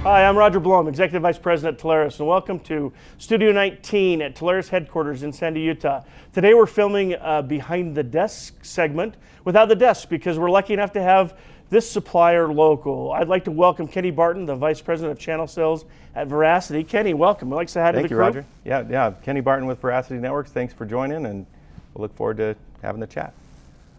Hi, I'm Roger Blohm, Executive Vice President at Telarus, and welcome to Studio 19 at Telarus headquarters in Sandy, Utah. Today we're filming behind the desk segment without the desk because we're lucky enough to have this supplier local. I'd like to welcome Kenny Barton, the Vice President of Channel Sales at Veracity. Kenny, welcome. I'd like to say hi to the crew. Thank you, Roger. Yeah, Kenny Barton with Veracity Networks. Thanks for joining, and we'll look forward to having the chat.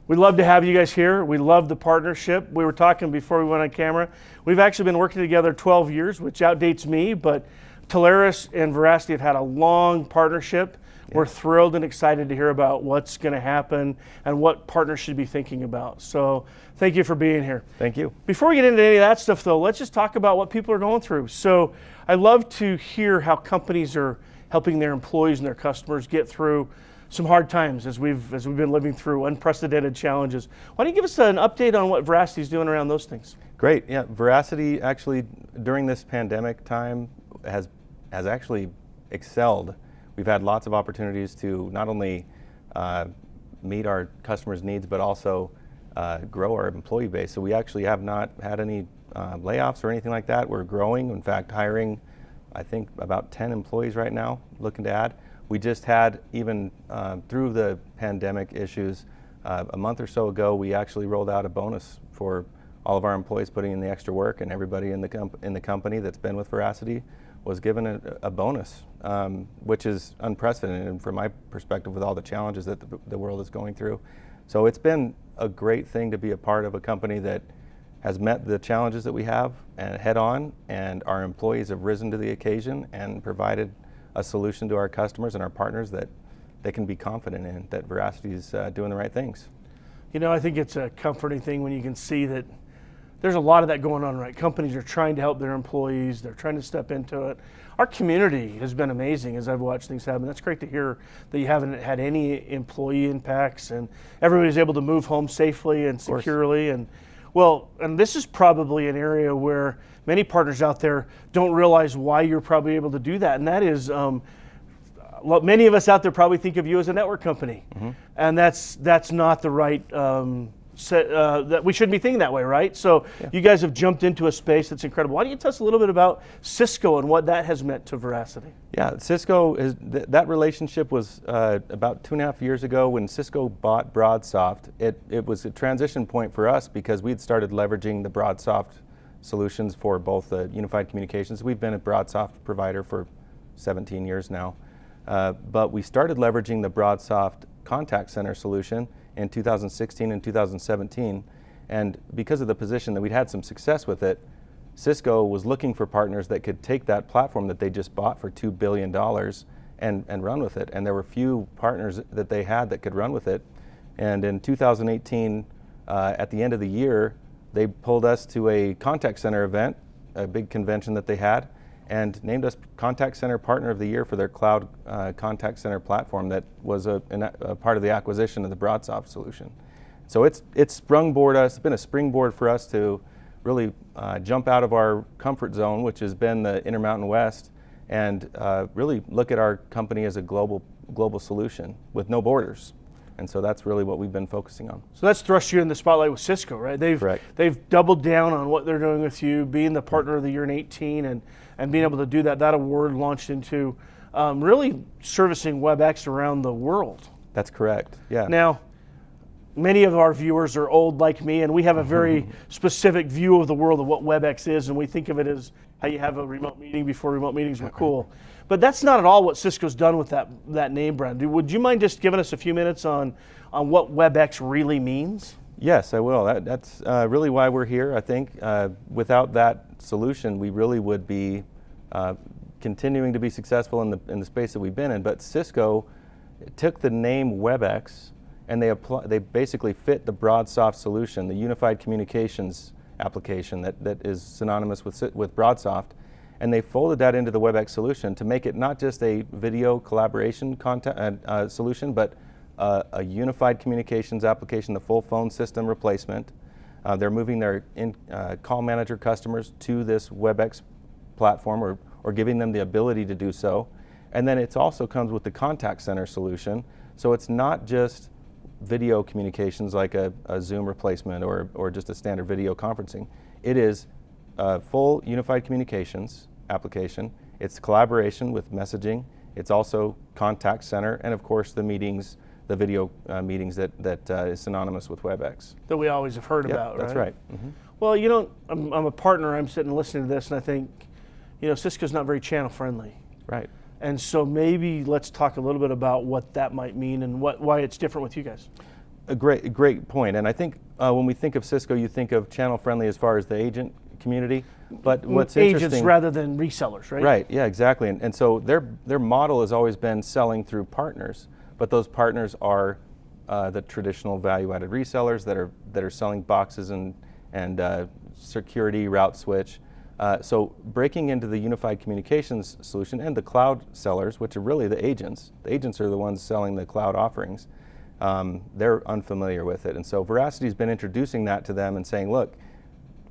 We'd love to have you guys here. We love the partnership. We were talking before we went on camera. We've actually been working together 12 years, which outdates me, but Telarus and Veracity have had a long partnership. Yeah. We're thrilled and excited to hear about what's going to happen and what partners should be thinking about. So thank you for being here. Thank you. Before we get into any of that stuff, though, let's just talk about what people are going through. So I love to hear how companies are helping their employees and their customers get through some hard times as we've been living through unprecedented challenges. Why don't you give us an update on what Veracity is doing around those things? Great. Yeah, Veracity actually during this pandemic time has actually excelled. We've had lots of opportunities to not only meet our customers' needs, but also grow our employee base. So we actually have not had any layoffs or anything like that. We're growing. In fact, hiring, I think, about 10 employees right now, looking to add. We just had, even through the pandemic issues, a month or so ago, we actually rolled out a bonus for all of our employees putting in the extra work, and everybody in the company that's been with Veracity was given a bonus, which is unprecedented from my perspective with all the challenges that the world is going through. So it's been a great thing to be a part of a company that has met the challenges that we have head on, and our employees have risen to the occasion and provided a solution to our customers and our partners that they can be confident in, that Veracity is doing the right things. You know, I think it's a comforting thing when you can see that there's a lot of that going on, right? Companies are trying to help their employees. They're trying to step into it. Our community has been amazing as I've watched things happen. That's great to hear that you haven't had any employee impacts and everybody's able to move home safely and securely. And this is probably an area where many partners out there don't realize why you're probably able to do that. And that is, many of us out there probably think of you as a network company. Mm-hmm. And that's not the right, that we shouldn't be thinking that way, right? So yeah. You guys have jumped into a space that's incredible. Why don't you tell us a little bit about Cisco and what that has meant to Veracity? Yeah, Cisco, that relationship was about 2.5 years ago when Cisco bought BroadSoft. It was a transition point for us because we'd started leveraging the BroadSoft solutions for both the unified communications. We've been a BroadSoft provider for 17 years now, but we started leveraging the BroadSoft contact center solution in 2016 and 2017, and because of the position that we'd had some success with it, Cisco was looking for partners that could take that platform that they just bought for $2 billion and run with it, and there were few partners that they had that could run with it. And in 2018, at the end of the year, they pulled us to a contact center event, a big convention that they had, and named us Contact Center Partner of the Year for their cloud contact center platform that was a part of the acquisition of the BroadSoft solution. So it's sprungboard us, it's been a springboard for us to really jump out of our comfort zone, which has been the Intermountain West, and really look at our company as a global solution with no borders. And so that's really what we've been focusing on. So that's thrust you in the spotlight with Cisco, right? They've doubled down on what they're doing with you, being the Partner of the Year in 2018, and being able to do that. That award launched into really servicing Webex around the world. That's correct, yeah. Now, many of our viewers are old like me, and we have a very specific view of the world of what Webex is, and we think of it as how you have a remote meeting before remote meetings were cool. But that's not at all what Cisco's done with that name brand. Would you mind just giving us a few minutes on what Webex really means? Yes, I will. That's really why we're here. I think without that solution, we really would be continuing to be successful in the space that we've been in. But Cisco took the name Webex and they basically fit the BroadSoft solution, the unified communications application that is synonymous with BroadSoft, and they folded that into the Webex solution to make it not just a video collaboration solution, but a unified communications application, the full phone system replacement. They're moving their call manager customers to this Webex platform or giving them the ability to do so. And then it also comes with the contact center solution. So it's not just video communications like a Zoom replacement or just a standard video conferencing. It is a full unified communications application. It's collaboration with messaging. It's also contact center, and of course the meetings, the video meetings that is synonymous with Webex. That we always have heard Yep, about, that's right. Mm-hmm. Well, I'm a partner. I'm sitting listening to this, and I think, Cisco's not very channel friendly. Right. And so maybe let's talk a little bit about what that might mean and why it's different with you guys. A great point. And I think when we think of Cisco, you think of channel friendly as far as the agent community. But what's Agents interesting, rather than resellers, right? Right. Yeah. Exactly. And so their model has always been selling through partners, but those partners are the traditional value-added resellers that are selling boxes and security, route switch. So breaking into the unified communications solution and the cloud sellers, which are really the agents are the ones selling the cloud offerings. They're unfamiliar with it, and so Veracity's been introducing that to them and saying, look,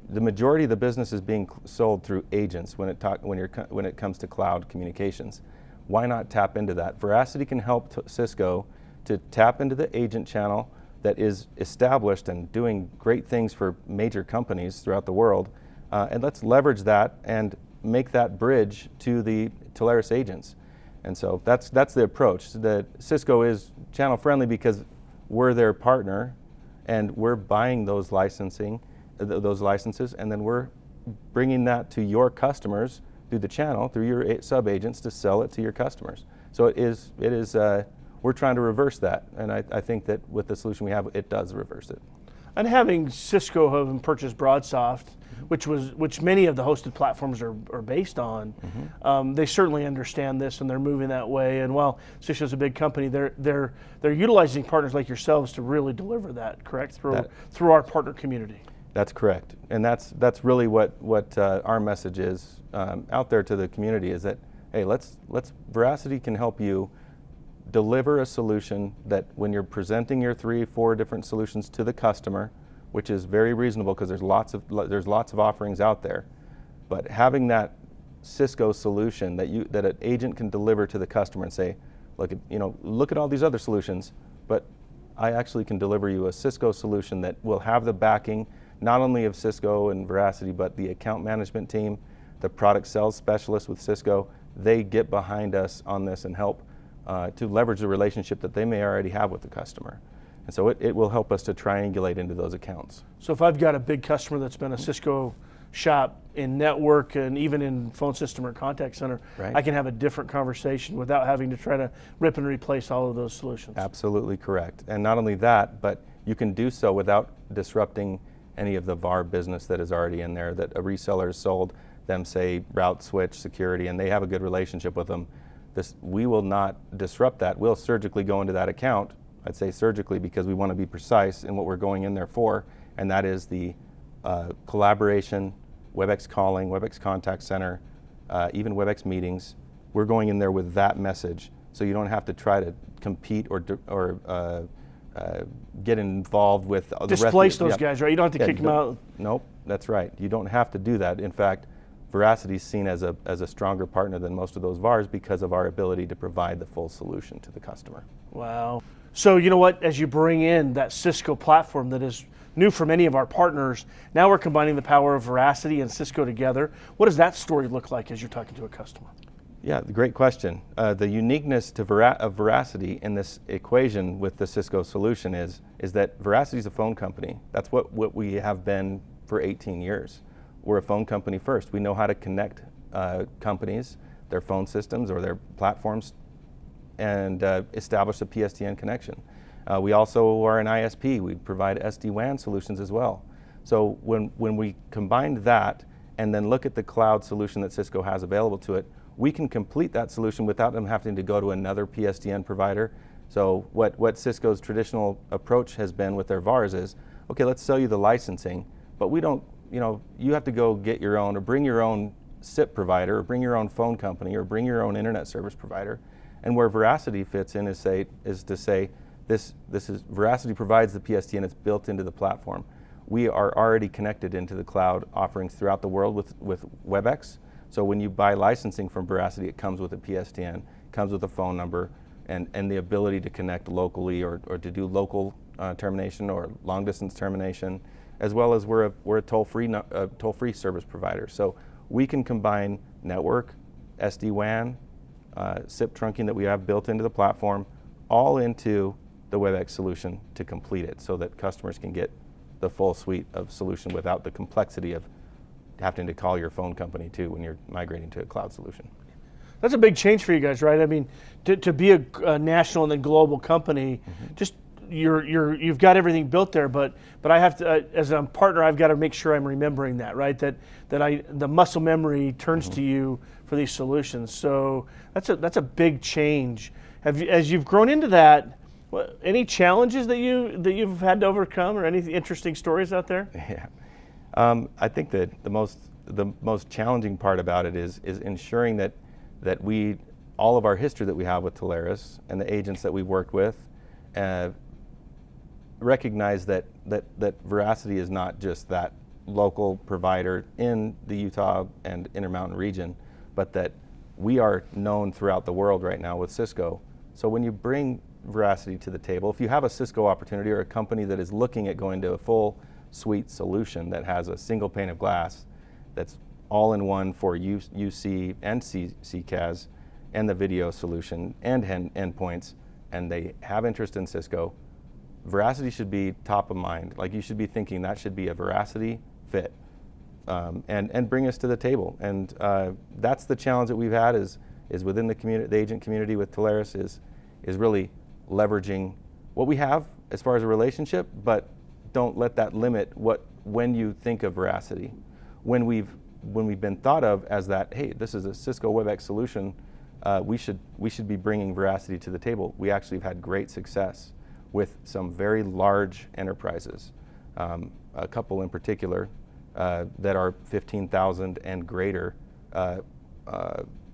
the majority of the business is being sold through agents when it comes to cloud communications. Why not tap into that? Veracity can help Cisco to tap into the agent channel that is established and doing great things for major companies throughout the world, and let's leverage that and make that bridge to the Telarus agents. And so that's the approach. That Cisco is channel friendly because we're their partner, and we're buying those licenses, and then we're bringing that to your customers through the channel, through your sub agents, to sell it to your customers. So it is. We're trying to reverse that, and I think that with the solution we have, it does reverse it. And having Cisco having purchased BroadSoft, which many of the hosted platforms are based on, they certainly understand this and they're moving that way. And while Cisco's a big company, they're utilizing partners like yourselves to really deliver that, correct? Through our partner community. That's correct, and that's really what our message is out there to the community, is that, hey, Veracity can help you deliver a solution that when you're presenting your 3-4 different solutions to the customer, which is very reasonable because there's lots of offerings out there, but having that Cisco solution that an agent can deliver to the customer and say, look at all these other solutions, but I actually can deliver you a Cisco solution that will have the backing not only of Cisco and Veracity, but the account management team, the product sales specialists with Cisco. They get behind us on this and help to leverage the relationship that they may already have with the customer. And so it will help us to triangulate into those accounts. So if I've got a big customer that's been a Cisco shop in network and even in phone system or contact center, right, I can have a different conversation without having to try to rip and replace all of those solutions. Absolutely correct. And not only that, but you can do so without disrupting any of the VAR business that is already in there, that a reseller has sold them, say, route switch, security, and they have a good relationship with them. We will not disrupt that. We'll surgically go into that account. I'd say surgically because we want to be precise in what we're going in there for, and that is the collaboration, Webex calling, Webex contact center, even Webex meetings. We're going in there with that message, so you don't have to try to compete or get involved with the displace those guys, right? You don't have to kick them out. Nope, that's right. You don't have to do that. In fact, Veracity is seen as a stronger partner than most of those VARs because of our ability to provide the full solution to the customer. Wow. So you know what, as you bring in that Cisco platform that is new for many of our partners, now we're combining the power of Veracity and Cisco together. What does that story look like as you're talking to a customer? Yeah, great question. The uniqueness of Veracity in this equation with the Cisco solution is that Veracity is a phone company. That's what we have been for 18 years. We're a phone company first. We know how to connect companies, their phone systems or their platforms, and establish a PSTN connection. We also are an ISP. We provide SD-WAN solutions as well. So when we combine that and then look at the cloud solution that Cisco has available to it, we can complete that solution without them having to go to another PSTN provider. So what Cisco's traditional approach has been with their VARs is, okay, let's sell you the licensing, but we don't, you have to go get your own or bring your own SIP provider or bring your own phone company or bring your own internet service provider. And where Veracity fits in is to say this is Veracity provides the PSTN, it's built into the platform. We are already connected into the cloud offerings throughout the world with Webex. So when you buy licensing from Veracity, it comes with a PSTN, comes with a phone number, and the ability to connect locally or to do local termination or long distance termination. as well as we're a toll-free service provider. So we can combine network, SD-WAN, SIP trunking that we have built into the platform, all into the Webex solution to complete it, so that customers can get the full suite of solution without the complexity of having to call your phone company too when you're migrating to a cloud solution. That's a big change for you guys, right? I mean, to be a national and then global company, just you've got everything built there, but I have to, as a partner, I've got to make sure I'm remembering that, right? That the muscle memory turns to you for these solutions. So that's a big change. As you've grown into that, any challenges that you've had to overcome, or any interesting stories out there? Yeah, I think that the most challenging part about it is ensuring that all of our history that we have with Telarus and the agents that we've worked with recognize that Veracity is not just that local provider in the Utah and Intermountain region, but that we are known throughout the world right now with Cisco. So when you bring Veracity to the table, if you have a Cisco opportunity or a company that is looking at going to a full suite solution that has a single pane of glass that's all in one for UC and CCAS and the video solution and endpoints, and they have interest in Cisco, Veracity should be top of mind. Like, you should be thinking that should be a Veracity fit, and bring us to the table. And that's the challenge that we've had is within the community, the agent community with Telarus is really leveraging what we have as far as a relationship, but don't let that limit when you think of Veracity. When we've been thought of as that, hey, this is a Cisco Webex solution, we should be bringing Veracity to the table. We actually have had great success with some very large enterprises, a couple in particular that are 15,000 and greater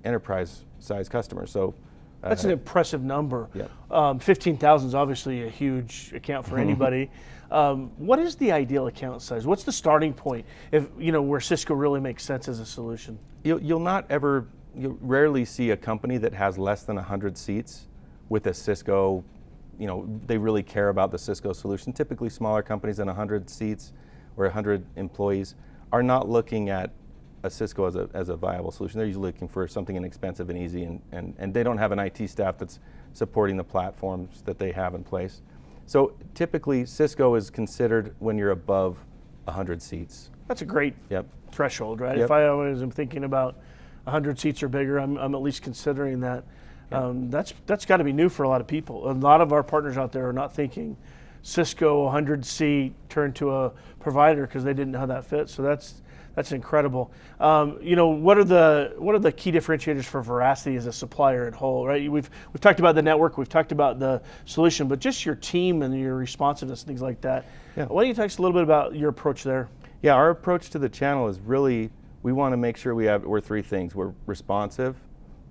enterprise size customers. So that's an impressive number. Yep. 15,000 is obviously a huge account for anybody. What is the ideal account size? What's the starting point if where Cisco really makes sense as a solution? You'll rarely see a company that has less than 100 seats with a Cisco. They really care about the Cisco solution. Typically, smaller companies than 100 seats or 100 employees are not looking at a Cisco as a viable solution. They're usually looking for something inexpensive and easy, and they don't have an IT staff that's supporting the platforms that they have in place. So typically, Cisco is considered when you're above 100 seats. That's a great threshold, right? Yep. If I always am thinking about 100 seats or bigger, I'm at least considering that. That's got to be new for a lot of people. A lot of our partners out there are not thinking Cisco 100 seat turn to a provider because they didn't know how that fits. So that's incredible. What are the key differentiators for Veracity as a supplier at whole, right? We've talked about the network, we've talked about the solution, but just your team and your responsiveness, things like that. Yeah. Why don't you talk us a little bit about your approach there? Yeah, our approach to the channel is really, we want to make sure we're three things. We're responsive,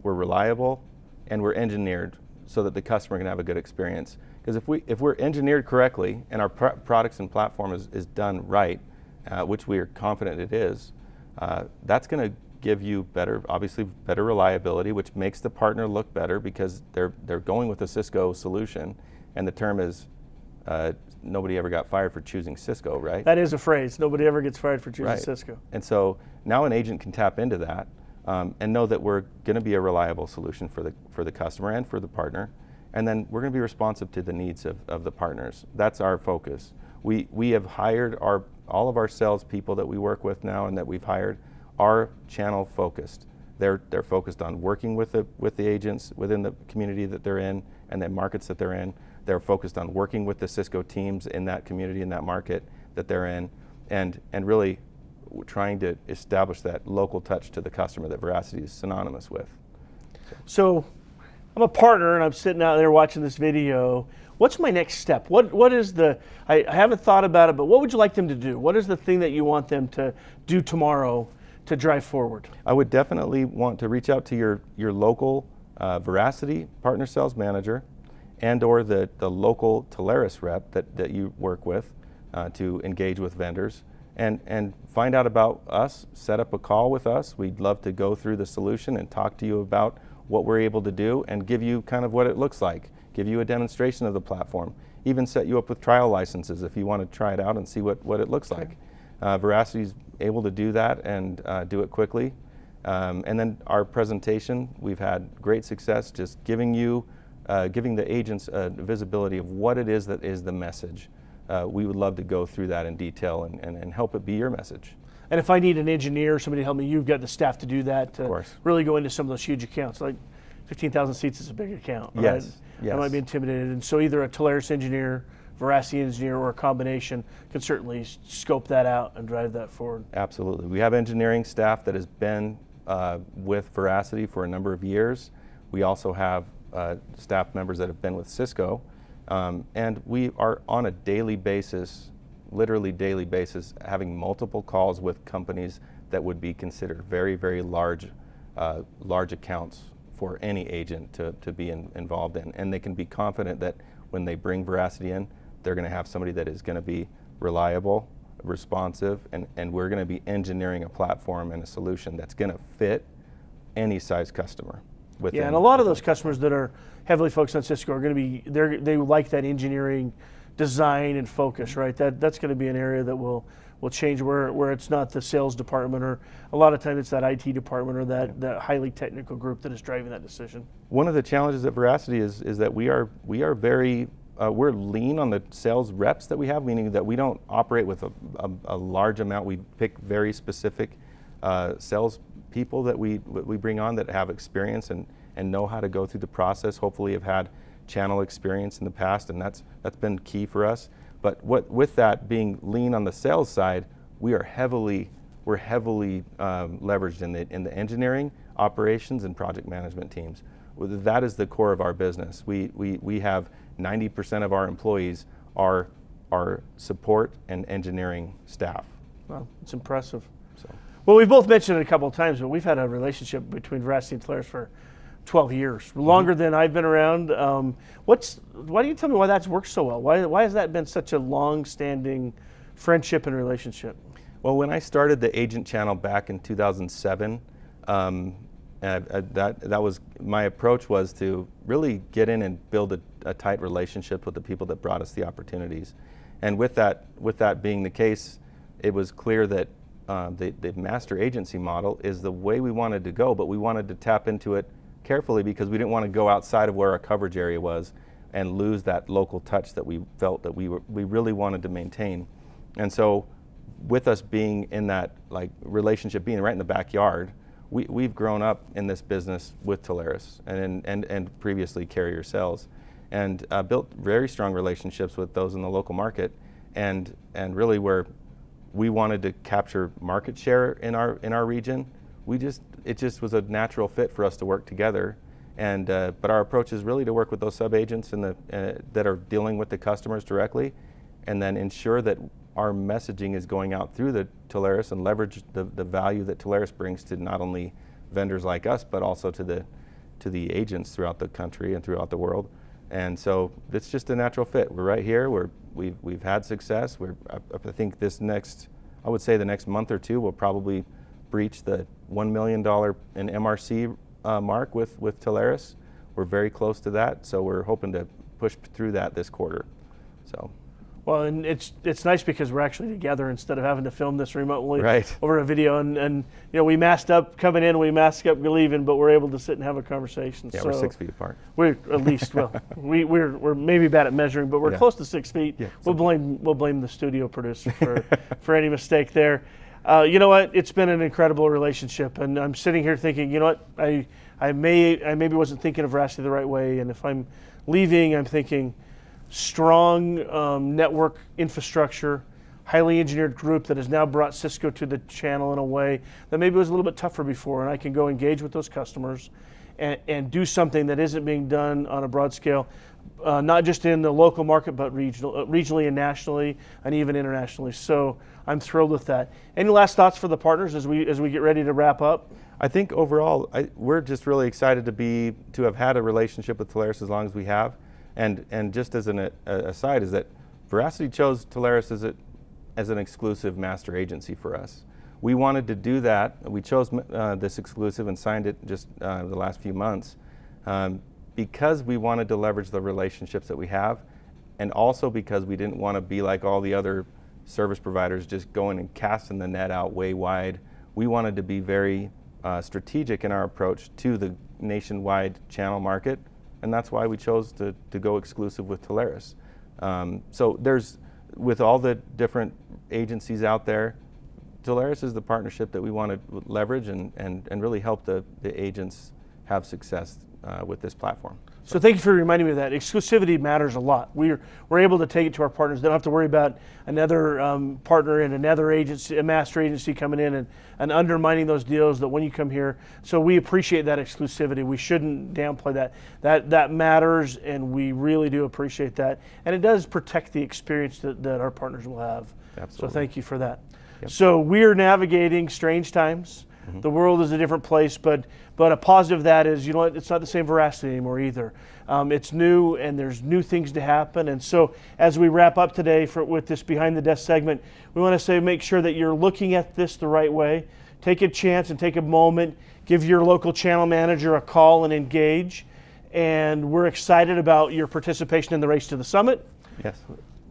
we're reliable, and we're engineered so that the customer can have a good experience. Because if we're engineered correctly and our products and platform is done right, which we are confident it is, that's going to give you better reliability, which makes the partner look better because they're going with a Cisco solution, and the term is nobody ever got fired for choosing Cisco, right? That is a phrase. Nobody ever gets fired for choosing Right. Cisco. And so now an agent can tap into that and know that we're going to be a reliable solution for the customer and for the partner, and then we're going to be responsive to the needs of the partners. That's our focus. We have hired all of our salespeople that we work with now and that we've hired are channel focused. They're focused on working with the agents within the community that they're in and the markets that they're in. They're focused on working with the Cisco teams in that community, in that market that they're in, and really trying to establish that local touch to the customer that Veracity is synonymous with. So I'm a partner and I'm sitting out there watching this video. What's my next step? What is I haven't thought about it, but what would you like them to do? What is the thing that you want them to do tomorrow to drive forward? I would definitely want to reach out to your local Veracity partner sales manager and or the local Telarus rep that you work with to engage with vendors and find out about us, set up a call with us. We'd love to go through the solution and talk to you about what we're able to do and give you kind of what it looks like, give you a demonstration of the platform. even set you up with trial licenses if you want to try it out and see what it looks like. Veracity's able to do that and do it quickly. And then our presentation, we've had great success just giving the agents a visibility of what it is that is the message. We would love to go through that in detail and help it be your message. And if I need an engineer, somebody to help me, you've got the staff to do that, to Of course. really go into some of those huge accounts. Like 15,000 seats is a big account, right? Yes, yes. I might be intimidated. And so either a Telarus engineer, Veracity engineer, or a combination can certainly scope that out and drive that forward. Absolutely. We have engineering staff that has been with Veracity for a number of years. We also have staff members that have been with Cisco. And we are on a daily basis, literally daily basis, having multiple calls with companies that would be considered very, very large accounts for any agent to be involved in. And they can be confident that when they bring Veracity in, they're going to have somebody that is going to be reliable, responsive, and we're going to be engineering a platform and a solution that's going to fit any size customer. Yeah, and a lot of those customers that are heavily focused on Cisco are going to be, they like that engineering design and focus, right? That's going to be an area that will change where it's not the sales department, or a lot of times it's that IT department or that highly technical group that is driving that decision. One of the challenges at Veracity is that we are very we're lean on the sales reps that we have, meaning that we don't operate with a large amount. We pick very specific sales people that we bring on that have experience and know how to go through the process. Hopefully have had channel experience in the past, and that's been key for us. But with that being lean on the sales side, we're heavily leveraged in the engineering, operations, and project management teams. That is the core of our business. We have 90% of our employees are our support and engineering staff. Wow, it's impressive. So. Well, we've both mentioned it a couple of times, but we've had a relationship between Veracity and Telarus for 12 years, longer than I've been around. Why do you tell me why that's worked so well? Why has that been such a long-standing friendship and relationship? Well, when I started the agent channel back in 2007, that was my approach, was to really get in and build a tight relationship with the people that brought us the opportunities. And with that being the case, it was clear that the master agency model is the way we wanted to go, but we wanted to tap into it carefully because we didn't want to go outside of where our coverage area was and lose that local touch that we felt that we really wanted to maintain. And so with us being in that relationship, being right in the backyard, we've grown up in this business with Telarus and previously carrier sales, and built very strong relationships with those in the local market, and really where we wanted to capture market share in our region. It just was a natural fit for us to work together, and but our approach is really to work with those sub-agents that are dealing with the customers directly, and then ensure that our messaging is going out through the Telarus and leverage the value that Telarus brings to not only vendors like us, but also to the agents throughout the country and throughout the world. And so it's just a natural fit. We're right here. We've had success. I think I would say the next month or two, we'll probably breach the $1 million in MRC mark with Telarus. We're very close to that, so we're hoping to push through that this quarter. So. Well, and it's nice because we're actually together instead of having to film this remotely Right. over a video. And we masked up coming in, we masked up leaving, but we're able to sit and have a conversation. Yeah, so we're 6 feet apart. We're at least, well, we're maybe bad at measuring, but we're close to 6 feet. Yeah, we'll blame the studio producer for any mistake there. You know what? It's been an incredible relationship, and I'm sitting here thinking, you know what? I maybe wasn't thinking of Veracity the right way, and if I'm leaving, I'm thinking strong network infrastructure, highly engineered group that has now brought Cisco to the channel in a way that maybe was a little bit tougher before, and I can go engage with those customers and do something that isn't being done on a broad scale, not just in the local market, but regionally and nationally, and even internationally. So I'm thrilled with that. Any last thoughts for the partners as we get ready to wrap up? I think overall, we're just really excited to have had a relationship with Telarus as long as we have. And just as an aside, is that Veracity chose Telarus as an exclusive master agency for us. We wanted to do that. We chose this exclusive and signed it just the last few months because we wanted to leverage the relationships that we have and also because we didn't want to be like all the other service providers just going and casting the net out way wide. We wanted to be very strategic in our approach to the nationwide channel market, and that's why we chose to go exclusive with Telarus. So there's, with all the different agencies out there, Telarus is the partnership that we want to leverage and really help the agents have success with this platform. So thank you for reminding me of that. Exclusivity matters a lot. We're able to take it to our partners. They don't have to worry about another partner in another agency, a master agency coming in and undermining those deals that when you come here. So we appreciate that exclusivity. We shouldn't downplay that. That matters, and we really do appreciate that. And it does protect the experience that our partners will have. Absolutely. So thank you for that. Yep. So we're navigating strange times. Mm-hmm. The world is a different place, but a positive of that is, you know what, it's not the same Veracity anymore either. It's new, and there's new things to happen. And so as we wrap up today with this Behind the Desk segment, we want to say make sure that you're looking at this the right way. Take a chance and take a moment. Give your local channel manager a call and engage. And we're excited about your participation in the Race to the Summit. Yes.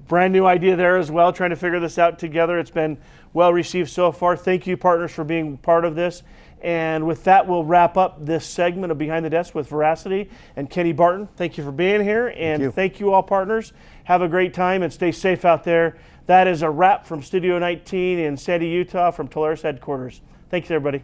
Brand new idea there as well, trying to figure this out together. It's been well received so far. Thank you, partners, for being part of this. And with that, we'll wrap up this segment of Behind the Desk with Veracity and Kenny Barton. Thank you for being here, and thank you all, partners. Have a great time and stay safe out there. That is a wrap from Studio 19 in Sandy, Utah, from Telarus headquarters. Thanks, everybody.